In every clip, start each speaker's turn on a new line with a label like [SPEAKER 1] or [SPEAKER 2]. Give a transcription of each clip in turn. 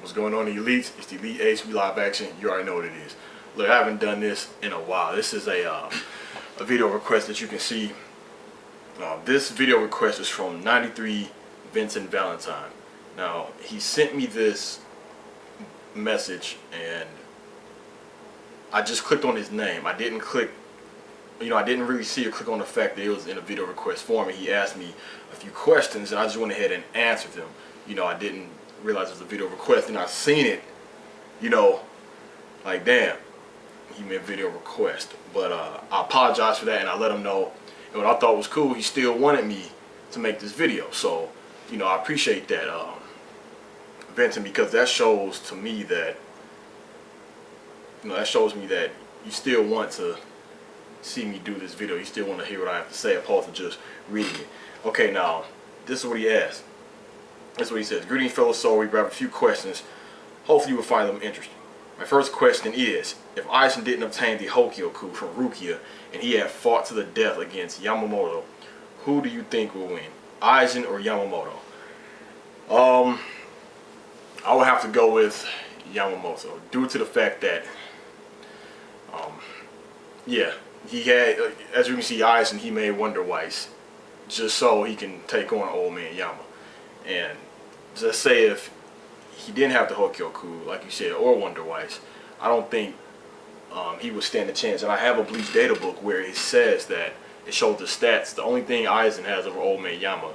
[SPEAKER 1] What's going on, the Elites? It's the Theeliteace. We live action. You already know what it is. Look, I haven't done this in a while. This is a video request that you can see. This video request is from 93vincentvalentine. Now, he sent me this message and I just clicked on his name. I didn't click, I didn't really see or click on the fact that it was in a video request form, and he asked me a few questions and I just went ahead and answered them. I didn't realize it was a video request, and I seen it, like, damn, he meant video request. But I apologize for that, and I let him know. And what I thought was cool, he still wanted me to make this video. So, I appreciate that, Vincent, because that shows to me that, that shows me that you still want to see me do this video. You still want to hear what I have to say, opposed to just reading it. Okay, now, this is what he asked. That's what he says. Greetings, fellow soul. We have a few questions. Hopefully you will find them interesting. My first question is, if Aizen didn't obtain the Hokyoku from Rukia and he had fought to the death against Yamamoto, who do you think will win, Aizen or Yamamoto? I would have to go with Yamamoto, due to the fact that, yeah, he had, as you can see, Aizen, he made Wonderweiss just so he can take on old man Yama. And just say if he didn't have the Hokyoku, like you said, or Wonderweiss, I don't think he would stand a chance. And I have a Bleach data book where it says that it shows the stats. The only thing Aizen has over old man Yama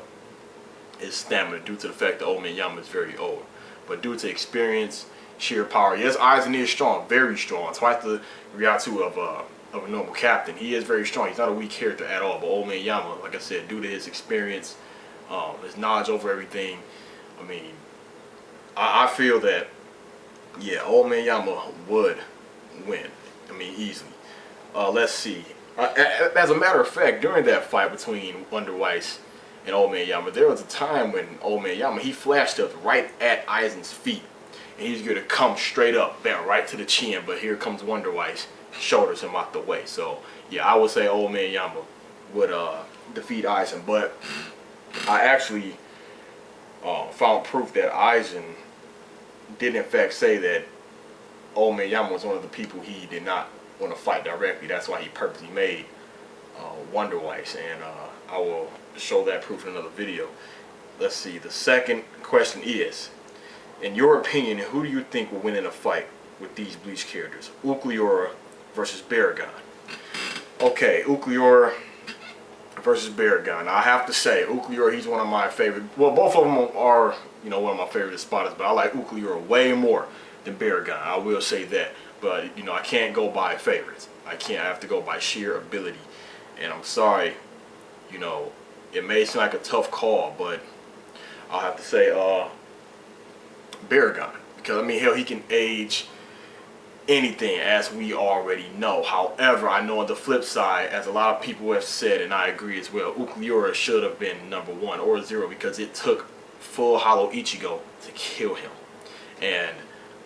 [SPEAKER 1] is stamina, due to the fact that old man Yama is very old. But due to experience, sheer power, yes, Aizen is strong, very strong. Twice the Ryatsu of a normal captain. He is very strong. He's not a weak character at all. But old man Yama, like I said, due to his experience, his knowledge over everything, I mean, I feel that, yeah, old man Yama would win. I mean, easily. Let's see. As a matter of fact, during that fight between Wonderweiss and old man Yama, there was a time when old man Yama, he flashed up right at Aizen's feet, and he's going to come straight up, bam, right to the chin. But here comes Wonderweiss, shoulders him out the way. So yeah, I would say old man Yama would defeat Aizen. But I actually found proof that Aizen did in fact say that old man Yama was one of the people he did not want to fight directly. That's why he purposely made Wonderweiss, and I will show that proof in another video. Let's see, the second question is, in your opinion, who do you think will win in a fight with these Bleach characters? Ucleora versus Baragon. Okay, Ucleora versus Baragon. I have to say, Ucleora, he's one of my favorite. Well, both of them are, one of my favorite spotters, but I like Ucleora way more than Baragon. I will say that. But, I can't go by favorites. I have to go by sheer ability. And I'm sorry, it may seem like a tough call, but I'll have to say Baragon. Because, I mean, hell, he can age anything, as we already know. However, I know on the flip side, as a lot of people have said, and I agree as well, Ucleora should have been #1 or 0, because it took full Hollow Ichigo to kill him. And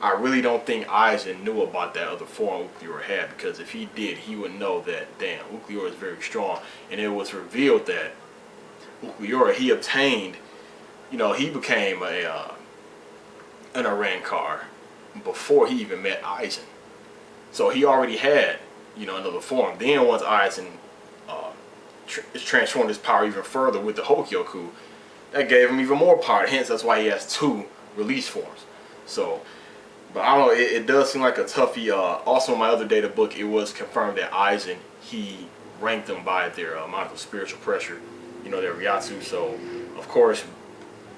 [SPEAKER 1] I really don't think Aizen knew about that other form Ucleora had, because if he did, he would know that, damn, Ucleora is very strong. And it was revealed that Ucleora, he obtained, he became an Arankar before he even met Aizen. So he already had, another form. Then once Aizen transformed his power even further with the Hokyoku, that gave him even more power. Hence, that's why he has 2 release forms. So, but I don't know, it does seem like a toughie. Also in my other data book, it was confirmed that Aizen, he ranked them by their amount of spiritual pressure, their Ryatsu. So, of course,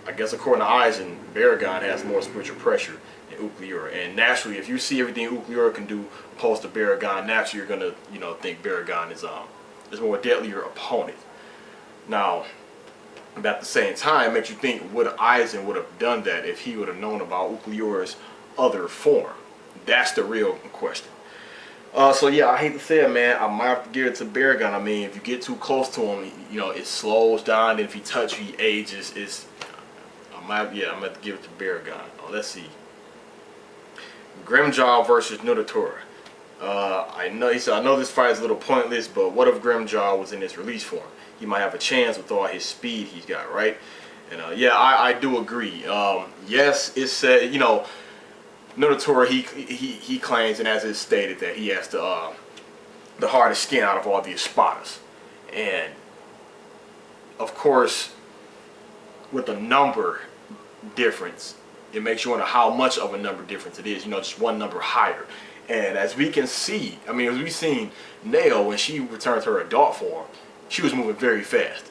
[SPEAKER 1] I guess according to Aizen, Baragon has more spiritual pressure than Ucleora. And naturally, if you see everything Ucleora can do opposed to Baragon, naturally you're gonna, think Baragon is more deadlier opponent. Now, but at the same time, it makes you think, would Aizen would have done that if he would have known about Ucleora's other form? That's the real question. So yeah, I hate to say it, man, I might have to give it to Baragon. I mean, if you get too close to him, it slows down. And if you touch, he ages. I'm gonna have to give it to Baragon. Let's see. Grimjaw versus Nodotora. I know this fight is a little pointless, but what if Grimjaw was in his release form? He might have a chance with all his speed he's got, right? And yeah, I do agree. Yes, it said, Nodotora, he claims, and as it's stated, that he has the hardest skin out of all the Espadas. And of course, with the number difference, it makes you wonder how much of a number difference it is. You know, just one number higher. And as we can see, I mean, as we've seen Nail, when she returned to her adult form, she was moving very fast.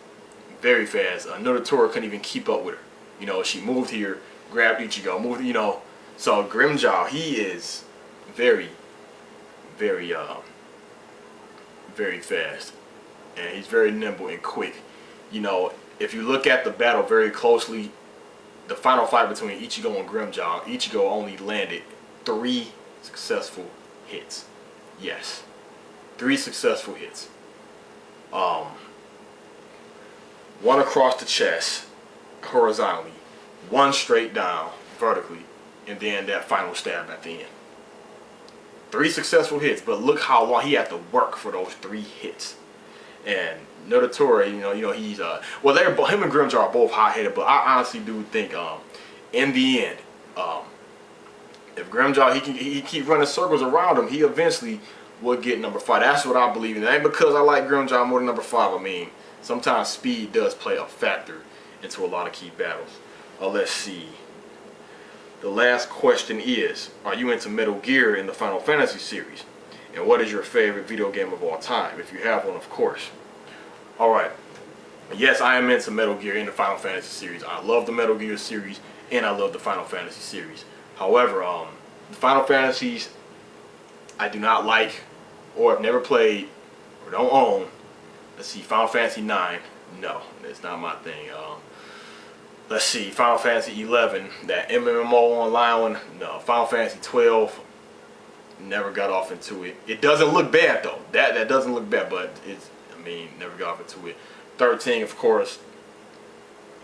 [SPEAKER 1] Very fast. Nodotora couldn't even keep up with her. You know, she moved here, grabbed Ichigo, moved, you know. So Grimmjow, he is very, very, very fast. And he's very nimble and quick. You know, if you look at the battle very closely, the final fight between Ichigo and Grimmjow, Ichigo only landed 3 successful hits. Yes. 3 successful hits. One across the chest, horizontally. 1 straight down, vertically. And then that final stab at the end. 3 successful hits, but look how long he had to work for those 3 hits. And Nodotora, you know, he's well, him and Grimmjow are both hot-headed, but I honestly do think, in the end, if Grimmjow he keep running circles around him, he eventually will get number 5. That's what I believe in. It ain't because I like Grimmjow more than number 5. I mean, sometimes speed does play a factor into a lot of key battles. Let's see. The last question is, are you into Metal Gear in the Final Fantasy series? And what is your favorite video game of all time? If you have one, of course. Alright. Yes, I am into Metal Gear in the Final Fantasy series. I love the Metal Gear series, and I love the Final Fantasy series. However, the Final Fantasies, I do not like, or have never played, or don't own. Let's see, Final Fantasy 9. No, that's not my thing. Let's see, Final Fantasy 11, that MMO online one. No, Final Fantasy 12. Never got off into it. It doesn't look bad though. That doesn't look bad, but it's, I mean, never got off into it. 13, of course.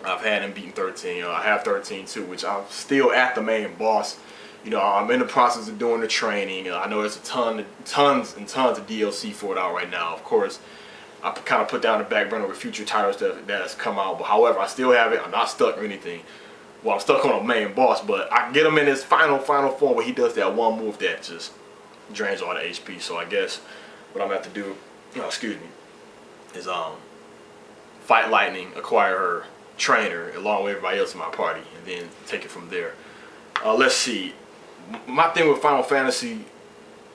[SPEAKER 1] I've had him beaten 13. I have 13 too, which I'm still at the main boss. You know, I'm in the process of doing the training. I know there's tons and tons of DLC for it out right now. Of course, I kind of put down the back burner with future titles that has come out. But however, I still have it. I'm not stuck or anything. Well, I'm stuck on a main boss, but I can get him in his final form where he does that one move that just drains all the HP. So I guess what I'm going to have to do, excuse me, is fight Lightning, acquire her, train her along with everybody else in my party, and then take it from there. Let's see. My thing with Final Fantasy,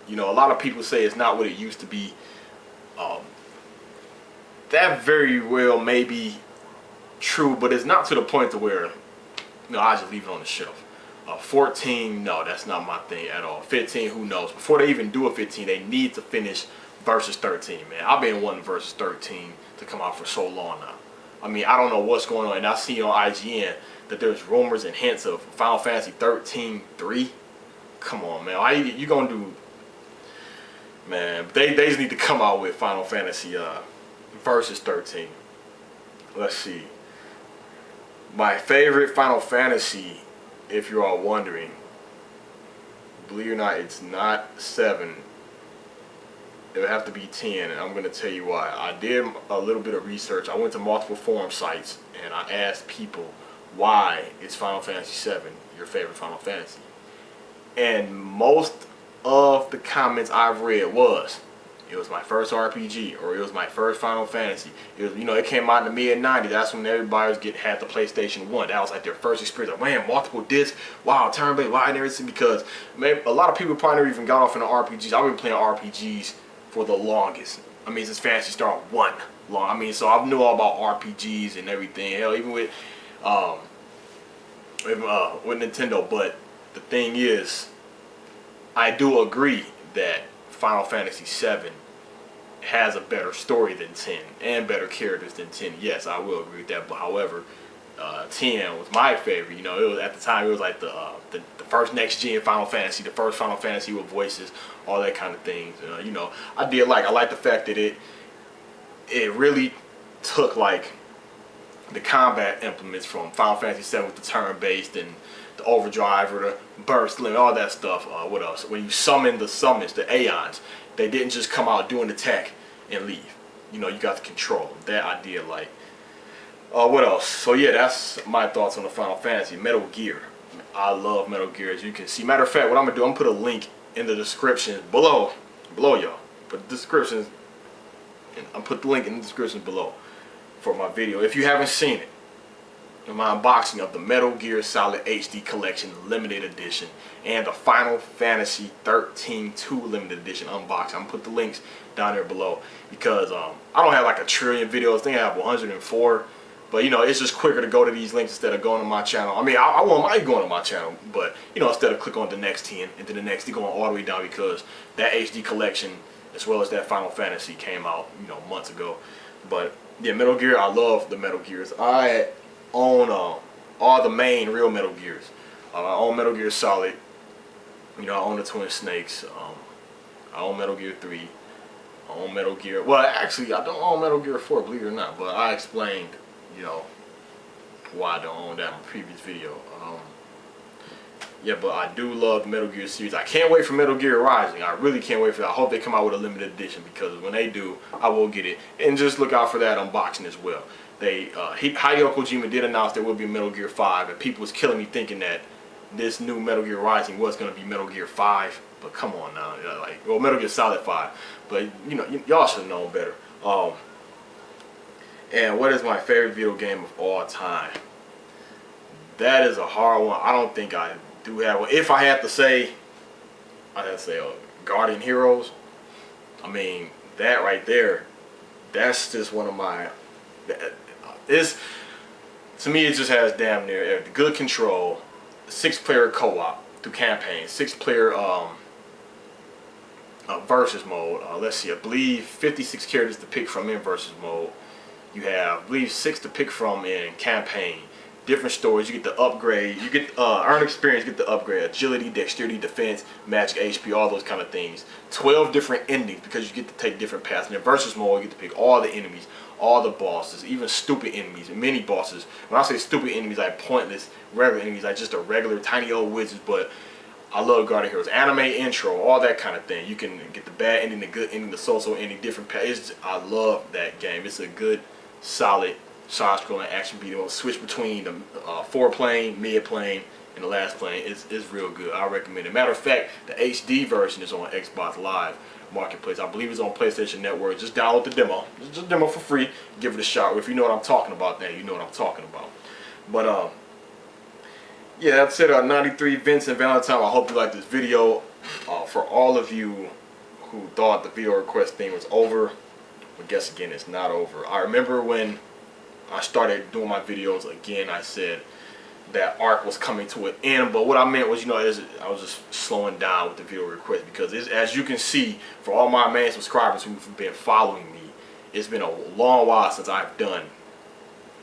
[SPEAKER 1] you know, a lot of people say it's not what it used to be. That very well may be true, but it's not to the point to where, you know, I just leave it on the shelf. 14, no, that's not my thing at all. 15, who knows? Before they even do a 15, they need to finish Versus 13, man. I've been wanting Versus 13 to come out for so long now. I mean, I don't know what's going on, and I see on IGN that there's rumors and hints of Final Fantasy 13-3. Come on, man. How you gonna do? Man, they just need to come out with Final Fantasy Versus 13. Let's see. My favorite Final Fantasy, if you're all wondering, believe it or not, it's not 7. It would have to be 10, and I'm going to tell you why. I did a little bit of research. I went to multiple forum sites, and I asked people, why is Final Fantasy 7 your favorite Final Fantasy? And most of the comments I've read it was my first RPG, or it was my first Final Fantasy. It was, you know, it came out in the mid-90s. That's when everybody had the PlayStation 1. That was like their first experience. Like, man, multiple discs. Wow, turn-based. Why I never seen? Because, man, a lot of people probably never even got off into RPGs. I've been playing RPGs for the longest. I mean, since Phantasy Star 1 long. I mean, so I knew all about RPGs and everything. Hell, even with Nintendo. But the thing is, I do agree that Final Fantasy 7 has a better story than 10 and better characters than 10. Yes, I will agree with that. But however, 10 was my favorite. You know, it was at the time, it was like the first next gen Final Fantasy, the first Final Fantasy with voices, all that kind of things. You know, I like the fact that it really took like the combat implements from Final Fantasy 7 with the turn-based and the overdrive or the burst limit, all that stuff. What else? When you summon the summons, the Aeons, they didn't just come out, do an attack, and leave. You know, you got to control them. That I did like. What else? So yeah, that's my thoughts on the Final Fantasy. Metal Gear. I love Metal Gear, as you can see. Matter of fact, what I'm gonna do, I'm gonna put a link in the description below y'all. Put the description, and I'll put the link in the description below for my video. If you haven't seen it, my unboxing of the Metal Gear Solid HD Collection Limited Edition and the Final Fantasy 13 2 Limited Edition unboxing. I'm gonna put the links down there below because I don't have like a trillion videos. I think I have 104, but you know, it's just quicker to go to these links instead of going to my channel. I mean, I won't mind going to my channel, but you know, instead of click on the next 10 and then the next, going all the way down, because that HD collection as well as that Final Fantasy came out, you know, months ago. But yeah, Metal Gear, I love the Metal Gears. I own all the main real Metal Gears. I own Metal Gear Solid. You know, I own the Twin Snakes. I own Metal Gear 3. I own Metal Gear. Well, actually, I don't own Metal Gear 4, believe it or not. But I explained, you know, why I don't own that in my previous video. Yeah, but I do love the Metal Gear series. I can't wait for Metal Gear Rising. I really can't wait for that. I hope they come out with a limited edition, because when they do, I will get it. And just look out for that unboxing as well. Hideo Kojima did announce there will be Metal Gear 5, and people was killing me thinking that this new Metal Gear Rising was going to be Metal Gear 5. But come on now, like, well, Metal Gear Solid 5. But you know, y'all should have known better. And what is my favorite video game of all time? That is a hard one. I don't think I do have one. If I had to say, I'd have to say Guardian Heroes. I mean, that right there, that's just one of my, to me, it just has damn near good control, 6-player co-op through campaign, 6-player versus mode. Let's see, I believe 56 characters to pick from in versus mode. You have, I believe, 6 to pick from in campaign. Different stories, you get the upgrade, you get earn experience, get the upgrade, agility, dexterity, defense, magic, HP, all those kind of things. 12 different endings, because you get to take different paths. In the versus mode, you get to pick all the enemies, all the bosses, even stupid enemies, and mini bosses. When I say stupid enemies, like pointless, regular enemies, like just a regular tiny old wizards. But I love Guardian Heroes. Anime intro, all that kind of thing. You can get the bad ending, the good ending, the so-so ending, different paths. I love that game. It's a good, solid side-scrolling action beat 'em up. Switch between the foreplane, mid-plane, and the last plane. It's real good. I recommend it. Matter of fact, the HD version is on Xbox Live Marketplace. I believe it's on PlayStation Network. Just download the demo. Just a demo for free. Give it a shot. If you know what I'm talking about, then you know what I'm talking about. But yeah, that's it. 93 Vincent Valentine. I hope you liked this video. For all of you who thought the video request thing was over, well, guess again, it's not over. I remember when I started doing my videos again, I said that arc was coming to an end, but what I meant was, you know, I was just slowing down with the video request, because as you can see, for all my main subscribers who've been following me, it's been a long while since I've done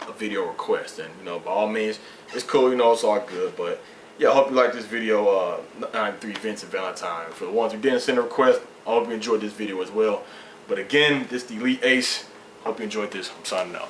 [SPEAKER 1] a video request. And you know, by all means, it's cool, you know, it's all good. But yeah, I hope you liked this video. 93 Vincent Valentine. For the ones who didn't send a request, I hope you enjoyed this video as well. But again, this is Theeliteace. Hope you enjoyed this. I'm signing out.